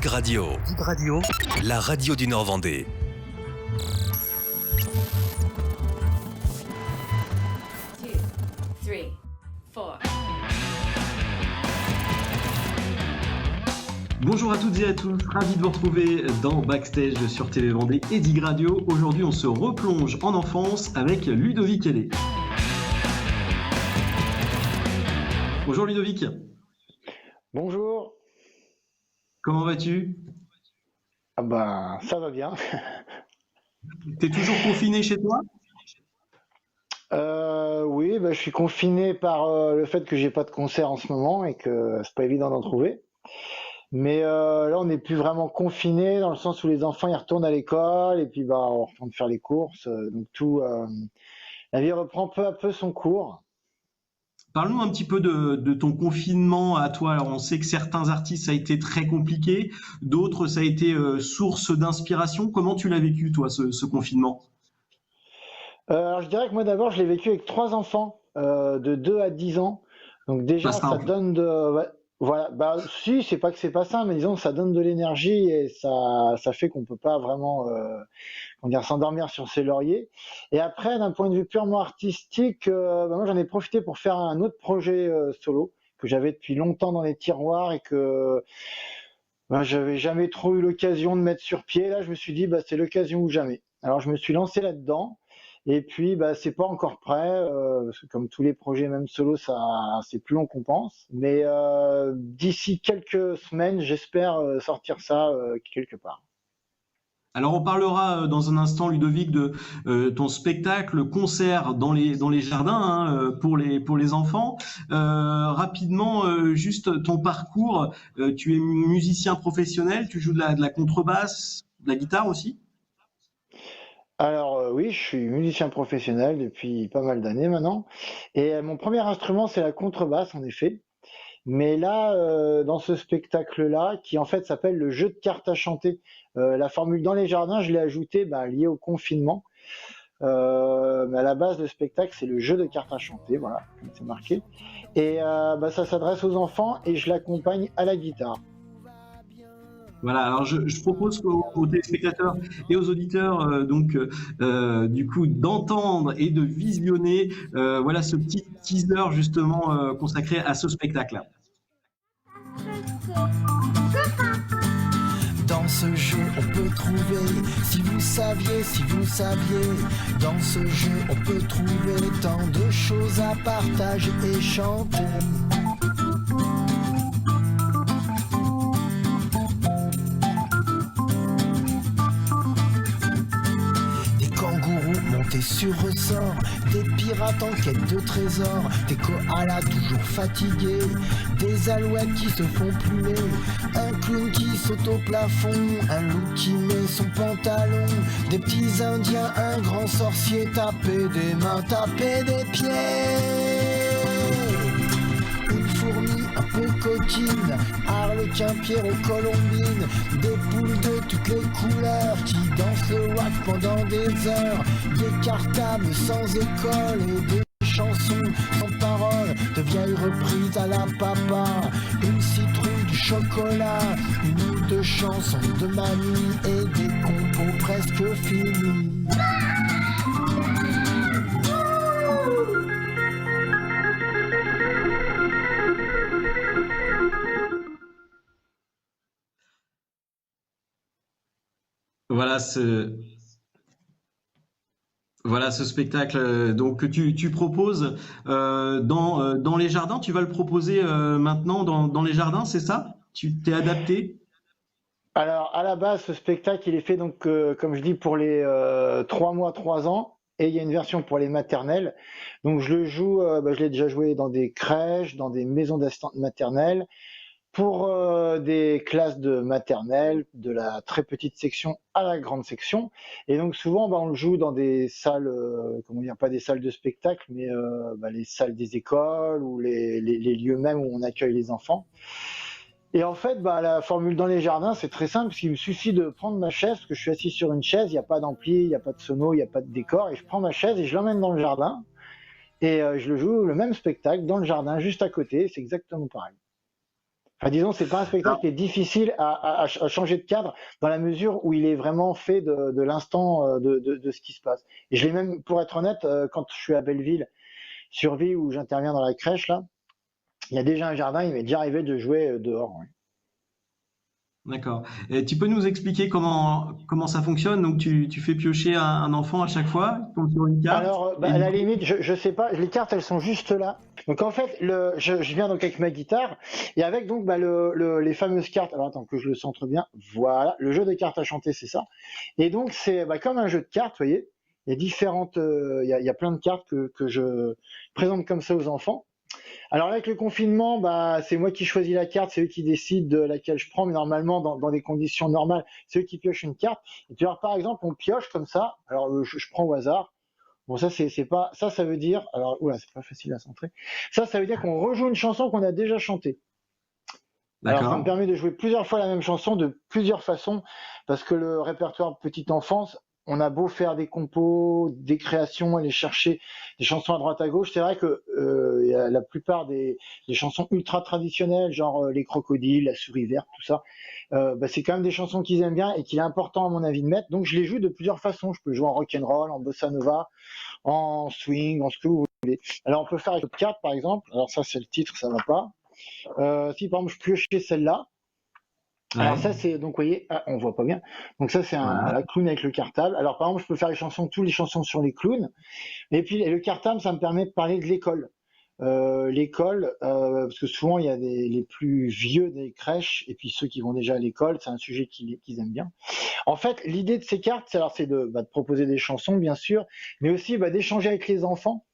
Big Radio. Big Radio, la radio du Nord-Vendée. Bonjour à toutes et à tous, ravi de vous retrouver dans Backstage sur TV Vendée et Big Radio. Aujourd'hui, on se replonge en enfance avec Ludovic Hellé. Bonjour Ludovic. Bonjour. Comment vas-tu ? Ah ben, ça va bien. T'es toujours confiné chez toi ? Oui, je suis confiné par le fait que j'ai pas de concert en ce moment et que c'est pas évident d'en trouver. Mais là, on n'est plus vraiment confiné dans le sens où les enfants ils retournent à l'école et puis on retourne faire les courses. Donc la vie reprend peu à peu son cours. Parle-nous un petit peu de ton confinement à toi. Alors, on sait que certains artistes, ça a été très compliqué, d'autres, ça a été source d'inspiration. Comment tu l'as vécu, toi, ce confinement ? Alors, je dirais que moi, d'abord, je l'ai vécu avec 3 enfants de 2 à 10 ans. Donc déjà, ça donne voilà. Si, c'est pas que c'est pas ça, mais disons que ça donne de l'énergie et ça fait qu'on peut pas vraiment s'endormir sur ses lauriers. Et après, d'un point de vue purement artistique, moi j'en ai profité pour faire un autre projet solo que j'avais depuis longtemps dans les tiroirs et que j'avais jamais trop eu l'occasion de mettre sur pied. Là, je me suis dit c'est l'occasion ou jamais. Alors je me suis lancé là-dedans. Et puis, c'est pas encore prêt, parce que comme tous les projets, même solo, c'est plus long qu'on pense. Mais d'ici quelques semaines, j'espère sortir ça quelque part. Alors, on parlera dans un instant, Ludovic, de ton spectacle, concert dans les jardins pour les enfants. Rapidement, juste ton parcours. Tu es musicien professionnel, tu joues de la contrebasse, de la guitare aussi ? Alors oui, je suis musicien professionnel depuis pas mal d'années maintenant. Et mon premier instrument, c'est la contrebasse, en effet. Mais là, dans ce spectacle-là, qui en fait s'appelle le jeu de cartes à chanter, la formule dans les jardins, je l'ai ajoutée liée au confinement. Mais à la base, le spectacle, c'est le jeu de cartes à chanter, voilà, comme c'est marqué. Et ça s'adresse aux enfants et je l'accompagne à la guitare. Voilà, alors je propose aux téléspectateurs et aux auditeurs du coup d'entendre et de visionner ce petit teaser justement consacré à ce spectacle. Dans ce jeu, on peut trouver, si vous saviez, dans ce jeu, on peut trouver tant de choses à partager et chanter. Montés sur ressort, des pirates en quête de trésors, des koalas toujours fatigués, des alouettes qui se font plumer, un clown qui saute au plafond, un loup qui met son pantalon, des petits indiens, un grand sorcier, taper des mains, taper des pieds. Une fourmi un peu coquine, Harlequin, Pierrot, Colombine, des poules de toutes les couleurs qui dansent le wack pendant des heures, des cartables sans école et des chansons sans paroles, de vieilles reprises à la papa, une citrouille, du chocolat, une ou deux chansons de mamie et des compos presque finis. Voilà ce spectacle que tu proposes dans les jardins. Tu vas le proposer maintenant dans les jardins, c'est ça ? Tu t'es adapté ? Alors à la base, ce spectacle il est fait donc comme je dis pour les 3 mois, 3 ans, et il y a une version pour les maternelles. Donc je le joue, je l'ai déjà joué dans des crèches, dans des maisons d'assistantes maternelles, pour des classes de maternelle, de la très petite section à la grande section. Et donc souvent, on le joue dans des salles, pas des salles de spectacle, mais les salles des écoles ou les lieux même où on accueille les enfants. Et en fait, la formule dans les jardins, c'est très simple, parce qu'il me suffit de prendre ma chaise, parce que je suis assis sur une chaise, il n'y a pas d'ampli, il n'y a pas de sono, il n'y a pas de décor, et je prends ma chaise et je l'emmène dans le jardin, et je le joue le même spectacle dans le jardin, juste à côté, c'est exactement pareil. Disons, c'est pas un spectacle qui est difficile à changer de cadre dans la mesure où il est vraiment fait de l'instant de ce qui se passe. Et je l'ai même, pour être honnête, quand je suis à Belleville, Survie, où j'interviens dans la crèche, là, il y a déjà un jardin, il m'est déjà arrivé de jouer dehors. Ouais. D'accord. Et tu peux nous expliquer comment ça fonctionne? Donc tu fais piocher un enfant à chaque fois, il tombe sur une carte. Alors, à la limite, je sais pas, les cartes elles sont juste là. Donc en fait, je viens donc avec ma guitare et avec donc les fameuses cartes. Alors attends que je le centre bien. Voilà, le jeu de cartes à chanter, c'est ça. Et donc c'est comme un jeu de cartes, vous voyez. Il y a différentes, il y a plein de cartes que je présente comme ça aux enfants. Alors avec le confinement, c'est moi qui choisis la carte, c'est eux qui décident de laquelle je prends, mais normalement dans des conditions normales, c'est eux qui piochent une carte. Et tu vois, par exemple, on pioche comme ça. Alors je prends au hasard. Bon, ça c'est pas ça veut dire. Alors oula, c'est pas facile à centrer. Ça veut dire qu'on rejoue une chanson qu'on a déjà chantée. Alors ça me permet de jouer plusieurs fois la même chanson de plusieurs façons, parce que le répertoire petite enfance, on a beau faire des compos, des créations, aller chercher des chansons à droite à gauche, c'est vrai que la plupart des chansons ultra traditionnelles, genre les crocodiles, la souris verte, tout ça, c'est quand même des chansons qu'ils aiment bien et qu'il est important à mon avis de mettre. Donc je les joue de plusieurs façons. Je peux jouer en rock'n'roll, en bossa nova, en swing, en ce que vous voulez. Alors on peut faire avec 4 par exemple. Alors ça c'est le titre, ça va pas. Si par exemple je piochais celle-là. Ouais. Alors ça c'est donc vous voyez, on voit pas bien. Donc ça c'est un clown avec le cartable. Alors par exemple je peux faire toutes les chansons sur les clowns. Et puis le cartable ça me permet de parler de l'école. L'école, parce que souvent il y a les plus vieux des crèches et puis ceux qui vont déjà à l'école, c'est un sujet qu'ils aiment bien. En fait l'idée de ces cartes c'est de proposer des chansons bien sûr, mais aussi d'échanger avec les enfants.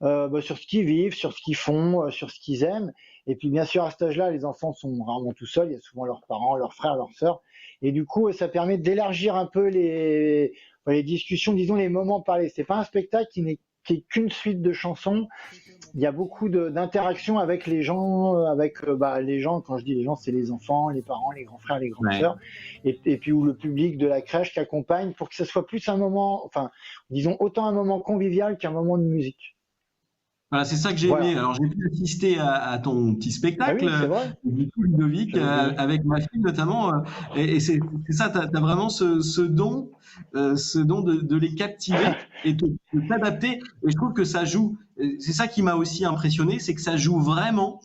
Sur ce qu'ils vivent, sur ce qu'ils font, sur ce qu'ils aiment. Et puis bien sûr à cet âge-là, les enfants sont rarement tout seuls, il y a souvent leurs parents, leurs frères, leurs sœurs. Et du coup, ça permet d'élargir un peu les discussions, disons les moments parlés. C'est pas un spectacle qui est qu'une suite de chansons. Il y a beaucoup d'interactions avec les gens, les gens, quand je dis les gens, c'est les enfants, les parents, les grands frères, les grandes sœurs, et puis ou le public de la crèche qui accompagne pour que ce soit plus un moment, disons autant un moment convivial qu'un moment de musique. Voilà, c'est ça que j'ai aimé. Alors, j'ai pu assister à ton petit spectacle, du coup, Ludovic, avec ma fille notamment. Et c'est ça, tu as vraiment ce don de les captiver et de t'adapter. Et je trouve que ça joue. C'est ça qui m'a aussi impressionné, c'est que ça joue vraiment,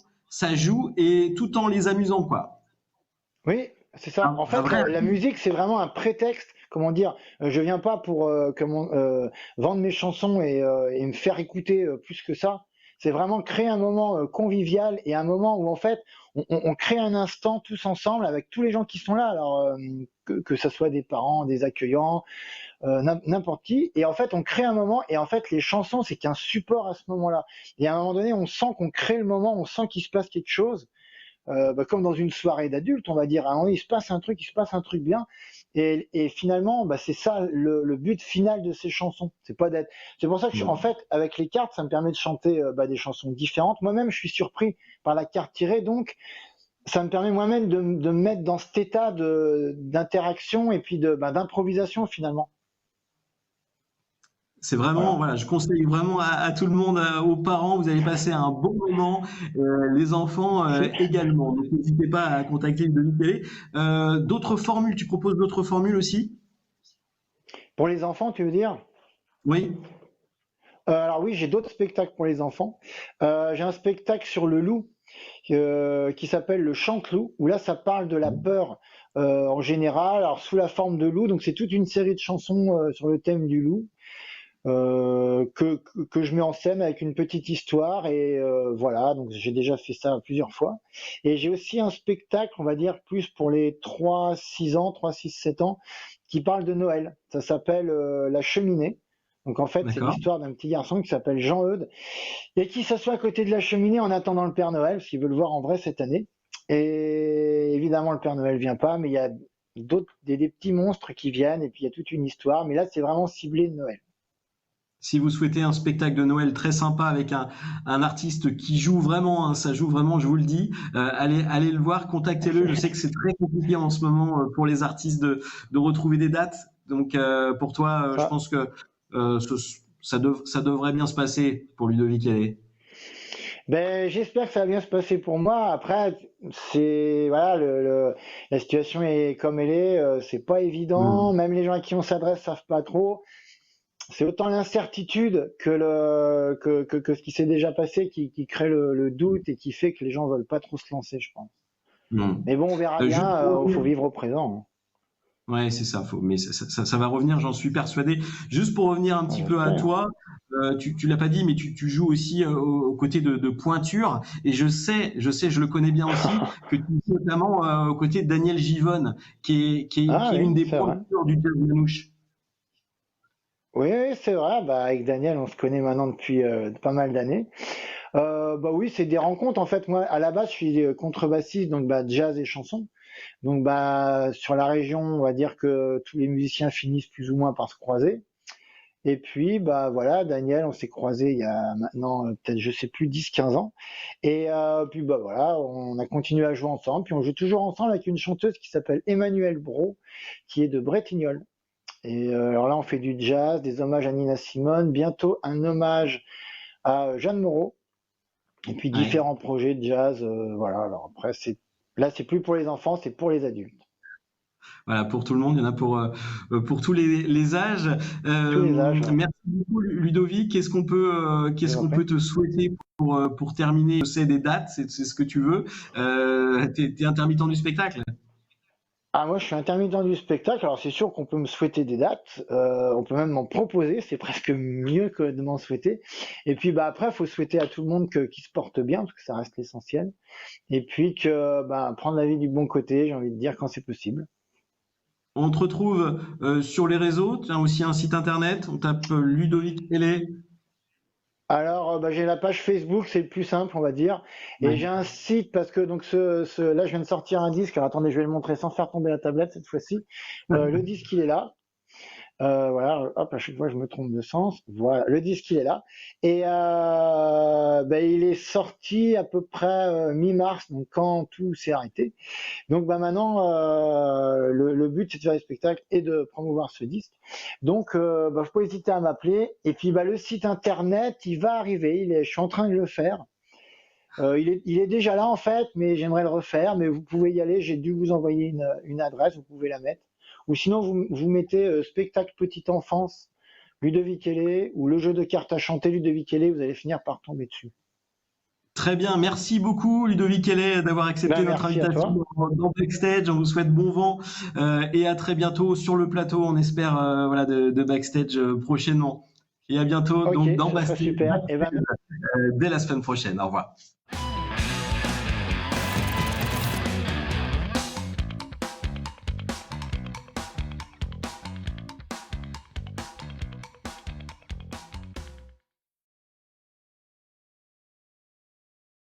et tout en les amusant, quoi. Oui, c'est ça. En fait, la musique, c'est vraiment un prétexte. Comment dire, je viens pas pour vendre mes chansons et me faire écouter plus que ça. C'est vraiment créer un moment convivial et un moment où en fait on crée un instant tous ensemble avec tous les gens qui sont là. Alors que ça soit des parents, des accueillants, n'importe qui. Et en fait on crée un moment et en fait les chansons c'est qu'un support à ce moment-là. Et à un moment donné on sent qu'on crée le moment, on sent qu'il se passe quelque chose. Comme dans une soirée d'adultes, on va dire, il se passe un truc bien, et finalement, c'est ça le but final de ces chansons. C'est pour ça que en fait, avec les cartes, ça me permet de chanter des chansons différentes. Moi-même, je suis surpris par la carte tirée, donc ça me permet moi-même de me mettre dans cet état d'interaction et puis d'improvisation finalement. C'est vraiment, je conseille vraiment à tout le monde, aux parents, vous allez passer un bon moment, les enfants également. Donc n'hésitez pas à contacter Ludovic Télé. D'autres formules, tu proposes d'autres formules aussi? Pour les enfants, tu veux dire? Oui. Alors oui, j'ai d'autres spectacles pour les enfants. J'ai un spectacle sur le loup qui s'appelle le Chante-loup, où là ça parle de la peur en général, alors sous la forme de loup. Donc c'est toute une série de chansons sur le thème du loup. Que je mets en scène avec une petite histoire et voilà, donc j'ai déjà fait ça plusieurs fois. Et j'ai aussi un spectacle, on va dire plus pour les 3-6-7 ans, qui parle de Noël. Ça s'appelle La Cheminée. Donc en fait, c'est l'histoire d'un petit garçon qui s'appelle Jean-Eudes et qui s'assoit à côté de la cheminée en attendant le Père Noël, parce qu'il veut le voir en vrai cette année. Et évidemment, le Père Noël vient pas, mais il y a des petits monstres qui viennent et puis il y a toute une histoire. Mais là, c'est vraiment ciblé de Noël. Si vous souhaitez un spectacle de Noël très sympa avec un artiste qui joue vraiment, ça joue vraiment, je vous le dis, allez le voir, contactez-le. Je sais que c'est très compliqué en ce moment pour les artistes de retrouver des dates. Donc pour toi, je pense que ça devrait bien se passer pour Ludovic Télé. Ben, j'espère que ça va bien se passer pour moi. Après, voilà, la situation est comme elle est. C'est pas évident. Même les gens à qui on s'adresse savent pas trop. C'est autant l'incertitude que ce qui s'est déjà passé qui crée le doute et qui fait que les gens veulent pas trop se lancer, je pense. Mais bon, on verra bien. Il faut vivre au présent. Ouais, c'est ça. Mais ça va revenir, j'en suis persuadé. Juste pour revenir un petit peu à toi, tu l'as pas dit, mais tu joues aussi aux côtés de Pointure. Et je sais, je le connais bien aussi, que tu joues notamment aux côtés de Daniel Givonne, qui est une des pointures du jazz manouche. Oui, c'est vrai. Bah, avec Daniel, on se connaît maintenant depuis pas mal d'années. Bah oui, c'est des rencontres. En fait, moi, à la base, je suis contrebassiste, donc jazz et chanson. Donc sur la région, on va dire que tous les musiciens finissent plus ou moins par se croiser. Et puis voilà, Daniel, on s'est croisés il y a maintenant peut-être je sais plus 10-15 ans. Et puis voilà, on a continué à jouer ensemble. Puis on joue toujours ensemble avec une chanteuse qui s'appelle Emmanuelle Brault, qui est de Bretignolles. Et alors là, on fait du jazz, des hommages à Nina Simone, bientôt un hommage à Jeanne Moreau. Et puis différents projets de jazz. Voilà. Alors après, là, c'est plus pour les enfants, c'est pour les adultes. Voilà, pour tout le monde, il y en a pour tous les âges. Tous les âges. Merci beaucoup, Ludovic. Qu'est-ce qu'on peut te souhaiter pour terminer? Je sais des dates, c'est ce que tu veux. T'es intermittent du spectacle? Ah, moi, je suis intermittent du spectacle. Alors, c'est sûr qu'on peut me souhaiter des dates. On peut même m'en proposer. C'est presque mieux que de m'en souhaiter. Et puis, après, il faut souhaiter à tout le monde qu'il se porte bien, parce que ça reste l'essentiel. Et puis prendre la vie du bon côté, j'ai envie de dire, quand c'est possible. On te retrouve sur les réseaux. Tu as aussi un site internet. On tape Ludovic Kellet. Alors, j'ai la page Facebook, c'est le plus simple, on va dire. Et j'ai un site parce que donc là, je viens de sortir un disque. Alors, attendez, je vais le montrer sans faire tomber la tablette cette fois-ci. Le disque, il est là. Voilà, hop, à chaque fois je me trompe de sens. Voilà, le disque il est là. Et il est sorti à peu près mi-mars, donc quand tout s'est arrêté. Donc maintenant, le but c'est de faire des spectacles et de promouvoir ce disque. Donc faut pas hésiter à m'appeler. Et puis le site internet, il va arriver. Je suis en train de le faire. Il est déjà là en fait, mais j'aimerais le refaire. Mais vous pouvez y aller. J'ai dû vous envoyer une adresse. Vous pouvez la mettre. Ou sinon, vous mettez spectacle petite enfance, Ludovic Kellet, ou le jeu de cartes à chanter, Ludovic Kellet, vous allez finir par tomber dessus. Très bien, merci beaucoup Ludovic Kellet d'avoir accepté notre invitation dans Backstage. On vous souhaite bon vent et à très bientôt sur le plateau, on espère de Backstage prochainement. Et à bientôt donc dans Backstage dès la semaine prochaine. Au revoir.